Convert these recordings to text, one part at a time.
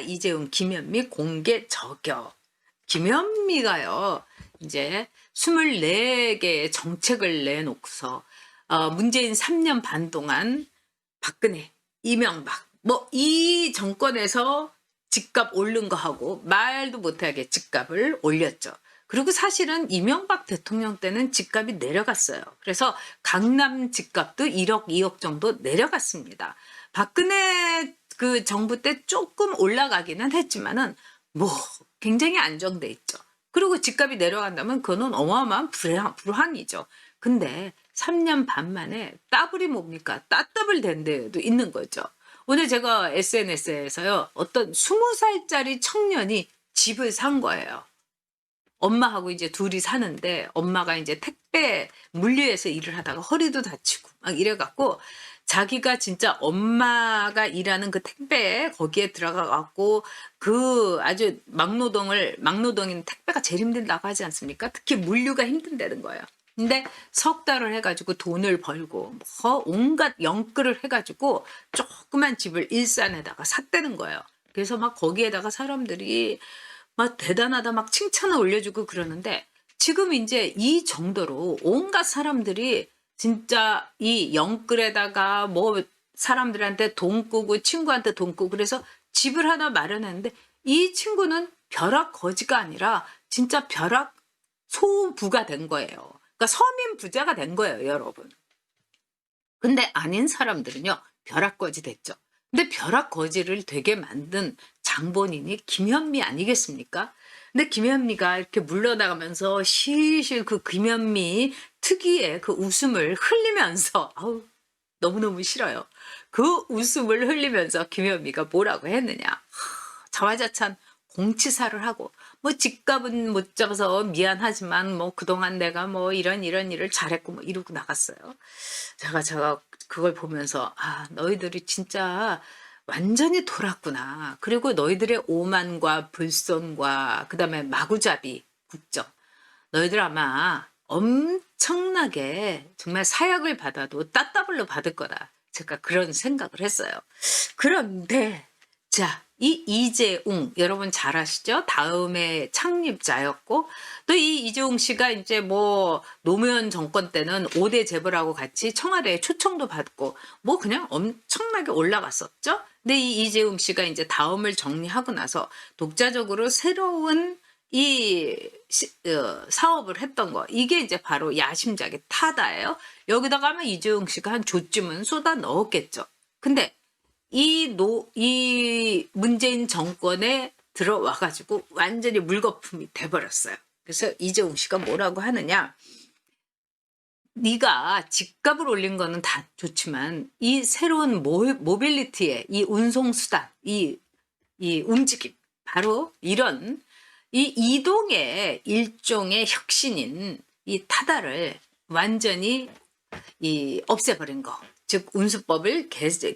이재용, 김현미 공개 저격. 김현미가요, 이제 24개의 정책을 내놓고서 문재인 3년 반 동안 박근혜, 이명박 뭐 이 정권에서 집값 오른 거 하고 말도 못하게 집값을 올렸죠. 그리고 사실은 이명박 대통령 때는 집값이 내려갔어요. 그래서 강남 집값도 1억, 2억 정도 내려갔습니다. 박근혜 그 정부 때 조금 올라가기는 했지만은 뭐 굉장히 안정돼 있죠. 그리고 집값이 내려간다면 그거는 어마어마한 불황이죠. 근데 3년 반 만에 더블이 뭡니까? 따더블 된 데도 있는 거죠. 오늘 제가 SNS에서요, 어떤 20살짜리 청년이 집을 산 거예요. 엄마하고 이제 둘이 사는데 엄마가 이제 택배 물류에서 일을 하다가 허리도 다치고 막 이래갖고 자기가 진짜 엄마가 일하는 그 택배에 거기에 들어가갖고 그 아주 막노동인 택배가 제일 힘들다고 하지 않습니까? 특히 물류가 힘든다는 거예요. 근데 석 달을 해가지고 돈을 벌고 뭐 온갖 영끌을 해가지고 조그만 집을 일산에다가 샀다는 거예요. 그래서 막 거기에다가 사람들이 막 대단하다 막 칭찬을 올려주고 그러는데 지금 이제 이 정도로 온갖 사람들이 진짜 이 영끌에다가 뭐 사람들한테 돈 꾸고 친구한테 돈 꾸고 그래서 집을 하나 마련했는데 이 친구는 벼락 거지가 아니라 진짜 벼락 소부가 된 거예요. 그러니까 서민 부자가 된 거예요, 여러분. 근데 아닌 사람들은요, 벼락 거지 됐죠. 근데 벼락 거지를 되게 만든 장본인이 김현미 아니겠습니까? 근데 김현미가 이렇게 물러나가면서 실실 그 김현미 특유의 그 웃음을 흘리면서 아우 너무너무 싫어요. 그 웃음을 흘리면서 김현미가 뭐라고 했느냐. 자화자찬 공치사를 하고 뭐 집값은 못 잡아서 미안하지만 뭐 그동안 내가 뭐 이런 일을 잘했고 뭐 이러고 나갔어요. 제가 그걸 보면서 아 너희들이 진짜 완전히 돌았구나. 그리고 너희들의 오만과 불손과 그다음에 마구잡이 국정. 너희들 아마 엄청나게 정말 사약을 받아도 따따블로 받을 거다. 제가 그런 생각을 했어요. 그런데 자, 이 이재용 여러분 잘 아시죠? 다음에 창립자였고 또 이 이재용 씨가 이제 뭐 노무현 정권 때는 5대 재벌하고 같이 청와대에 초청도 받고 뭐 그냥 엄청나게 올라갔었죠. 근데 이 이재용 씨가 이제 다음을 정리하고 나서 독자적으로 새로운 이 사업을 했던 거 이게 이제 바로 야심작의 타다예요. 여기다가 아마 이재용 씨가 한 조쯤은 쏟아 넣었겠죠. 근데 이 문재인 정권에 들어와가지고 완전히 물거품이 돼버렸어요. 그래서 이재용 씨가 뭐라고 하느냐. 네가 집값을 올린 거는 다 좋지만 이 새로운 모빌리티의 이 운송수단, 이 움직임, 바로 이런 이 이동의 일종의 혁신인 이 타다를 완전히 없애버린 거. 즉 운수법을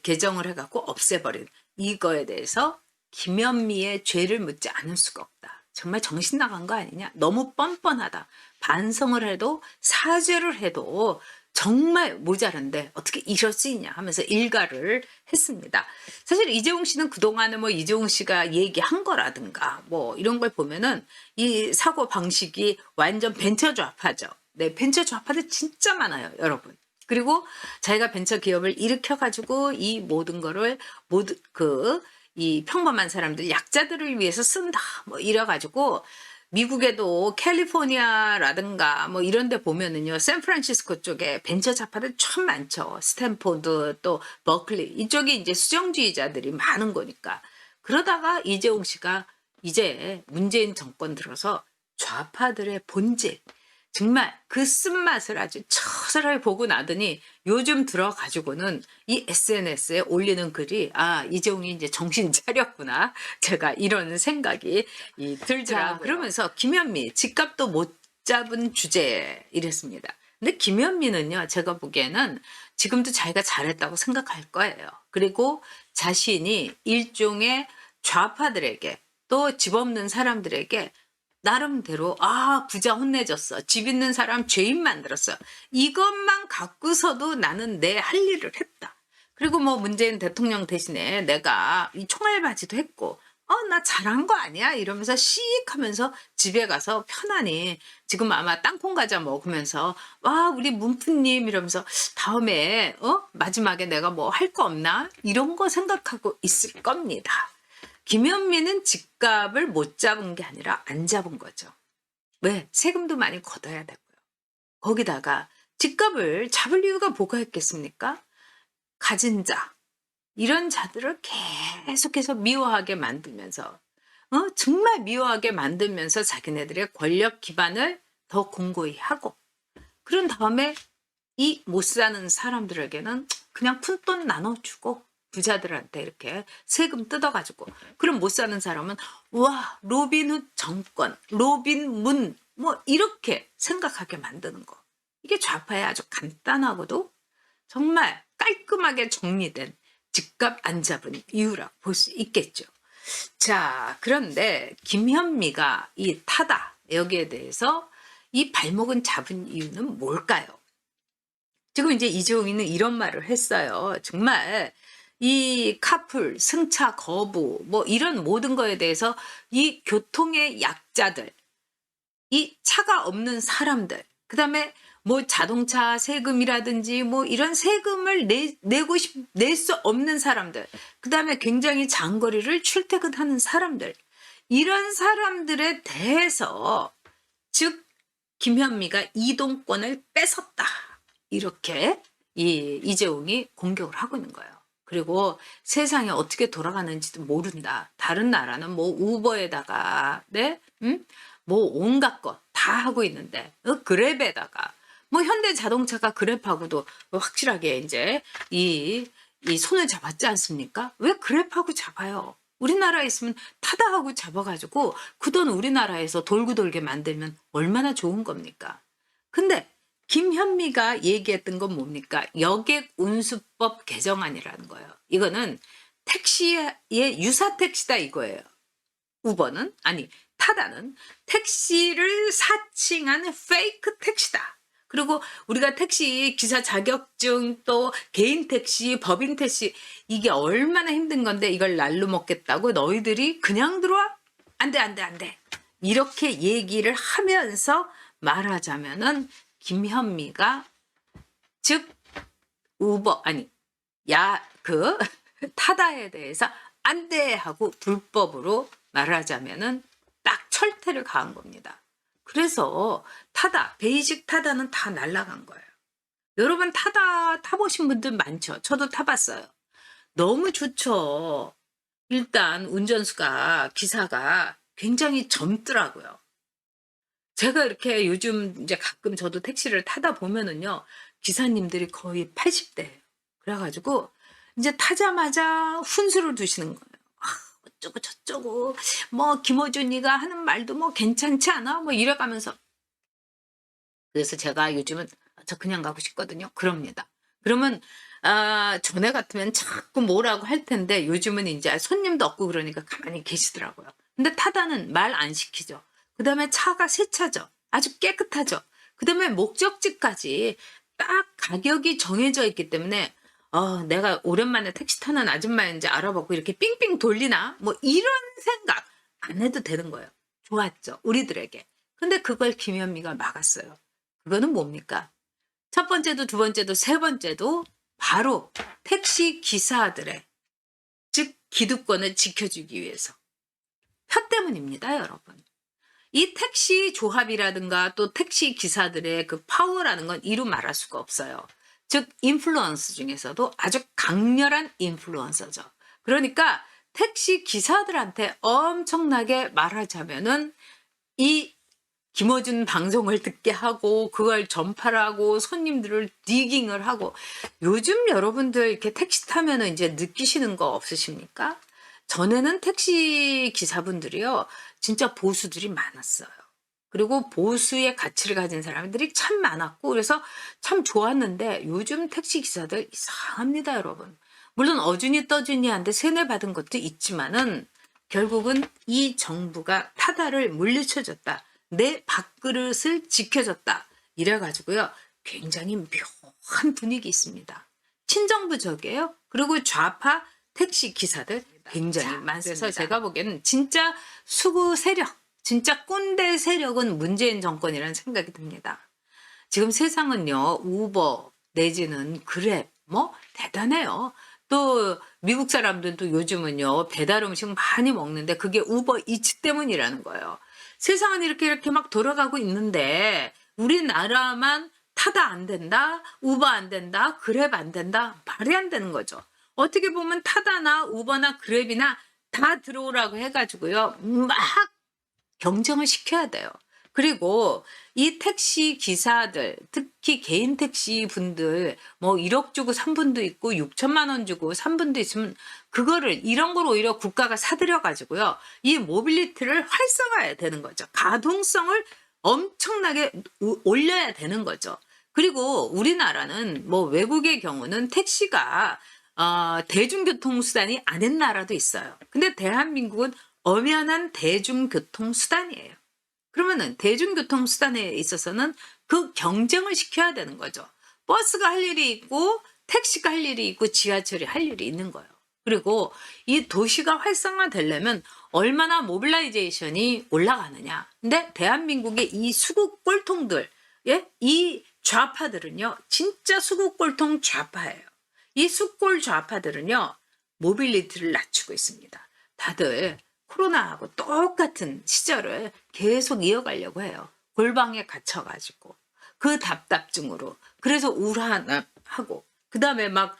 개정을 해갖고 없애버린 이거에 대해서 김현미의 죄를 묻지 않을 수가 없다. 정말 정신 나간 거 아니냐? 너무 뻔뻔하다. 반성을 해도 사죄를 해도 정말 모자란데 어떻게 이럴 수 있냐 하면서 일가를 했습니다. 사실 이재용 씨는 그동안에 뭐 이재용 씨가 얘기한 거라든가 뭐 이런 걸 보면은 이 사고 방식이 완전 벤처 좌파죠. 네, 벤처 좌파들 진짜 많아요, 여러분. 그리고 자기가 벤처 기업을 일으켜가지고 이 모든 거를 이 평범한 사람들, 약자들을 위해서 쓴다. 뭐 이래가지고 미국에도 캘리포니아라든가 뭐 이런 데 보면은요, 샌프란시스코 쪽에 벤처 좌파들 참 많죠. 스탠포드 또 버클리. 이쪽이 이제 수정주의자들이 많은 거니까. 그러다가 이재용 씨가 이제 문재인 정권 들어서 좌파들의 본질, 정말 그 쓴맛을 아주 처절하게 보고 나더니 요즘 들어가지고는 이 SNS에 올리는 글이 아 이재용이 이제 정신 차렸구나. 제가 이런 생각이 들더라고요. 그러면서 김현미 집값도 못 잡은 주제 이랬습니다. 근데 김현미는요 제가 보기에는 지금도 자기가 잘했다고 생각할 거예요. 그리고 자신이 일종의 좌파들에게 또 집 없는 사람들에게 나름대로 부자 혼내줬어. 집 있는 사람 죄인 만들었어. 이것만 갖고서도 나는 내 할 일을 했다. 그리고 뭐 문재인 대통령 대신에 내가 이 총알바지도 했고 나 잘한 거 아니야? 이러면서 씩 하면서 집에 가서 편안히 지금 아마 땅콩 과자 먹으면서 와, 우리 문프님 이러면서 다음에 마지막에 내가 뭐 할 거 없나? 이런 거 생각하고 있을 겁니다. 김현미는 집값을 못 잡은 게 아니라 안 잡은 거죠. 왜? 세금도 많이 걷어야 되고요. 거기다가 집값을 잡을 이유가 뭐가 있겠습니까? 가진 자, 이런 자들을 계속해서 미워하게 만들면서 정말 미워하게 만들면서 자기네들의 권력 기반을 더 공고히 하고, 그런 다음에 이 못 사는 사람들에게는 그냥 푼돈 나눠주고 부자들한테 이렇게 세금 뜯어가지고, 그럼 못 사는 사람은 와, 로빈훗 정권, 로빈문 뭐 이렇게 생각하게 만드는 거. 이게 좌파의 아주 간단하고도 정말 깔끔하게 정리된 집값 안 잡은 이유라고 볼 수 있겠죠. 자, 그런데 김현미가 이 타다 여기에 대해서 이 발목은 잡은 이유는 뭘까요? 지금 이제 이재용이는 이런 말을 했어요. 정말 이 카풀, 승차 거부 뭐 이런 모든 거에 대해서 이 교통의 약자들, 이 차가 없는 사람들, 그다음에 뭐 자동차 세금이라든지 뭐 이런 세금을 낼 수 없는 사람들, 그다음에 굉장히 장거리를 출퇴근하는 사람들, 이런 사람들에 대해서 즉 김현미가 이동권을 뺏었다, 이렇게 이재용이 공격을 하고 있는 거예요. 그리고 세상이 어떻게 돌아가는지도 모른다. 다른 나라는 뭐 우버에다가 뭐 온갖 것 다 하고 있는데 그랩에다가 뭐 현대 자동차가 그랩하고도 확실하게 이제 이 손을 잡았지 않습니까? 왜 그랩하고 잡아요? 우리나라에 있으면 타다하고 잡아가지고 그 돈 우리나라에서 돌고 돌게 만들면 얼마나 좋은 겁니까? 근데 김현미가 얘기했던 건 뭡니까? 여객 운수법 개정안이라는 거예요. 이거는 택시의 유사 택시다 이거예요. 우버는 아니 타다는 택시를 사칭한 페이크 택시다. 그리고 우리가 택시 기사 자격증, 또 개인 택시, 법인 택시, 이게 얼마나 힘든 건데 이걸 날로 먹겠다고 너희들이 그냥 들어와? 안 돼, 안 돼, 안 돼. 이렇게 얘기를 하면서 말하자면은 김현미가 즉 우버 아니 타다에 대해서 안 돼 하고 불법으로 말하자면은 딱 철퇴를 가한 겁니다. 그래서 타다, 베이직 타다는 다 날라간 거예요. 여러분 타다 타보신 분들 많죠? 저도 타봤어요. 너무 좋죠. 일단 기사가 굉장히 젊더라고요. 제가 이렇게 요즘 이제 가끔 저도 택시를 타다 보면은요, 기사님들이 거의 80대예요. 그래가지고 이제 타자마자 훈수를 두시는 거예요. 어쩌고 저쩌고 뭐 김어준이가 하는 말도 뭐 괜찮지 않아? 뭐 이래가면서. 그래서 제가 요즘은 저 그냥 가고 싶거든요. 그럽니다. 그러면 전에 같으면 자꾸 뭐라고 할 텐데 요즘은 이제 손님도 없고 그러니까 가만히 계시더라고요. 근데 타다는 말 안 시키죠. 그 다음에 차가 새 차죠. 아주 깨끗하죠. 그 다음에 목적지까지 딱 가격이 정해져 있기 때문에 내가 오랜만에 택시 타는 아줌마인지 알아보고 이렇게 삥삥 돌리나? 뭐 이런 생각 안 해도 되는 거예요. 좋았죠. 우리들에게. 근데 그걸 김현미가 막았어요. 그거는 뭡니까? 첫 번째도 두 번째도 세 번째도 바로 택시 기사들의 즉 기득권을 지켜주기 위해서 표 때문입니다, 여러분. 이 택시 조합이라든가 또 택시 기사들의 그 파워라는 건 이루 말할 수가 없어요. 즉 인플루언서 중에서도 아주 강렬한 인플루언서죠. 그러니까 택시 기사들한테 엄청나게 말하자면은 이 김어준 방송을 듣게 하고 그걸 전파를 하고 손님들을 디깅을 하고. 요즘 여러분들 이렇게 택시 타면은 이제 느끼시는 거 없으십니까? 전에는 택시 기사분들이요, 진짜 보수들이 많았어요. 그리고 보수의 가치를 가진 사람들이 참 많았고 그래서 참 좋았는데 요즘 택시 기사들 이상합니다, 여러분. 물론 어준이 떠준이한테 세뇌받은 것도 있지만은 결국은 이 정부가 타다를 물리쳐줬다, 내 밥그릇을 지켜줬다, 이래가지고요 굉장히 묘한 분위기 있습니다. 친정부적이에요. 그리고 좌파 택시 기사들 굉장히 자, 많습니다. 그래서 그렇습니다. 제가 보기에는 진짜 수구 세력, 진짜 꼰대 세력은 문재인 정권이라는 생각이 듭니다. 지금 세상은요, 우버 내지는 그랩, 뭐, 대단해요. 또, 미국 사람들도 요즘은요, 배달 음식 많이 먹는데 그게 우버 이츠 때문이라는 거예요. 세상은 이렇게 막 돌아가고 있는데, 우리나라만 타다 안 된다, 우버 안 된다, 그랩 안 된다, 말이 안 되는 거죠. 어떻게 보면 타다나 우버나 그랩이나 다 들어오라고 해가지고요, 막 경쟁을 시켜야 돼요. 그리고 이 택시 기사들, 특히 개인 택시 분들, 뭐 1억 주고 산 분도 있고 6천만 원 주고 산 분도 있으면 그거를 이런 걸 오히려 국가가 사들여 가지고요. 이 모빌리티를 활성화해야 되는 거죠. 가동성을 엄청나게 올려야 되는 거죠. 그리고 우리나라는 뭐 외국의 경우는 택시가 대중교통 수단이 아닌 나라도 있어요. 근데 대한민국은 엄연한 대중교통 수단이에요. 그러면은 대중교통 수단에 있어서는 그 경쟁을 시켜야 되는 거죠. 버스가 할 일이 있고 택시가 할 일이 있고 지하철이 할 일이 있는 거예요. 그리고 이 도시가 활성화되려면 얼마나 모빌라이제이션이 올라가느냐. 근데 대한민국의 이 수국 꼴통들, 예? 이 좌파들은요, 진짜 수국 꼴통 좌파예요. 이 수골 좌파들은요, 모빌리티를 낮추고 있습니다. 다들 코로나하고 똑같은 시절을 계속 이어가려고 해요. 골방에 갇혀가지고 그 답답증으로. 그래서 우울하고 그 다음에 막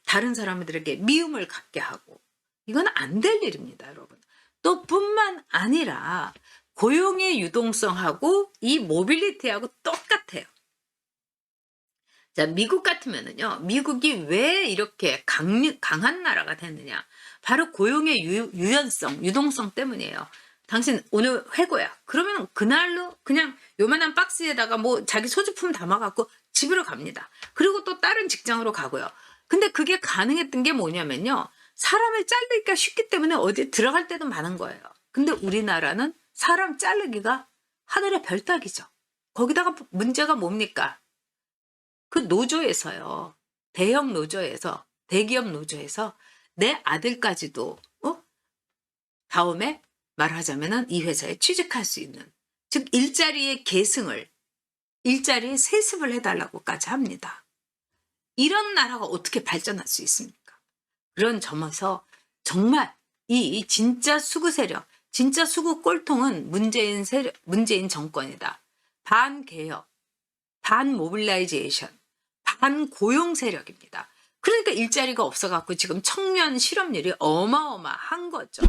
다른 사람들에게 미움을 갖게 하고 이건 안 될 일입니다, 여러분. 또 뿐만 아니라 고용의 유동성하고 이 모빌리티하고 똑같아요. 자, 미국 같으면은요, 미국이 왜 이렇게 강한 나라가 됐느냐. 바로 고용의 유연성, 유동성 때문이에요. 당신 오늘 회고야. 그러면 그날로 그냥 요만한 박스에다가 뭐 자기 소지품 담아갖고 집으로 갑니다. 그리고 또 다른 직장으로 가고요. 근데 그게 가능했던 게 뭐냐면요. 사람을 자르기가 쉽기 때문에 어디 들어갈 때도 많은 거예요. 근데 우리나라는 사람 자르기가 하늘의 별 따기죠. 거기다가 문제가 뭡니까? 그 노조에서요. 대형 노조에서, 대기업 노조에서 내 아들까지도 다음에 말하자면은 이 회사에 취직할 수 있는, 즉 일자리의 계승을, 일자리의 세습을 해달라고까지 합니다. 이런 나라가 어떻게 발전할 수 있습니까? 그런 점에서 정말 이 진짜 수구 세력, 진짜 수구 꼴통은 문재인 정권이다. 반개혁, 반모빌라이제이션, 반고용 세력입니다. 그러니까 일자리가 없어갖고 지금 청년 실업률이 어마어마한 거죠.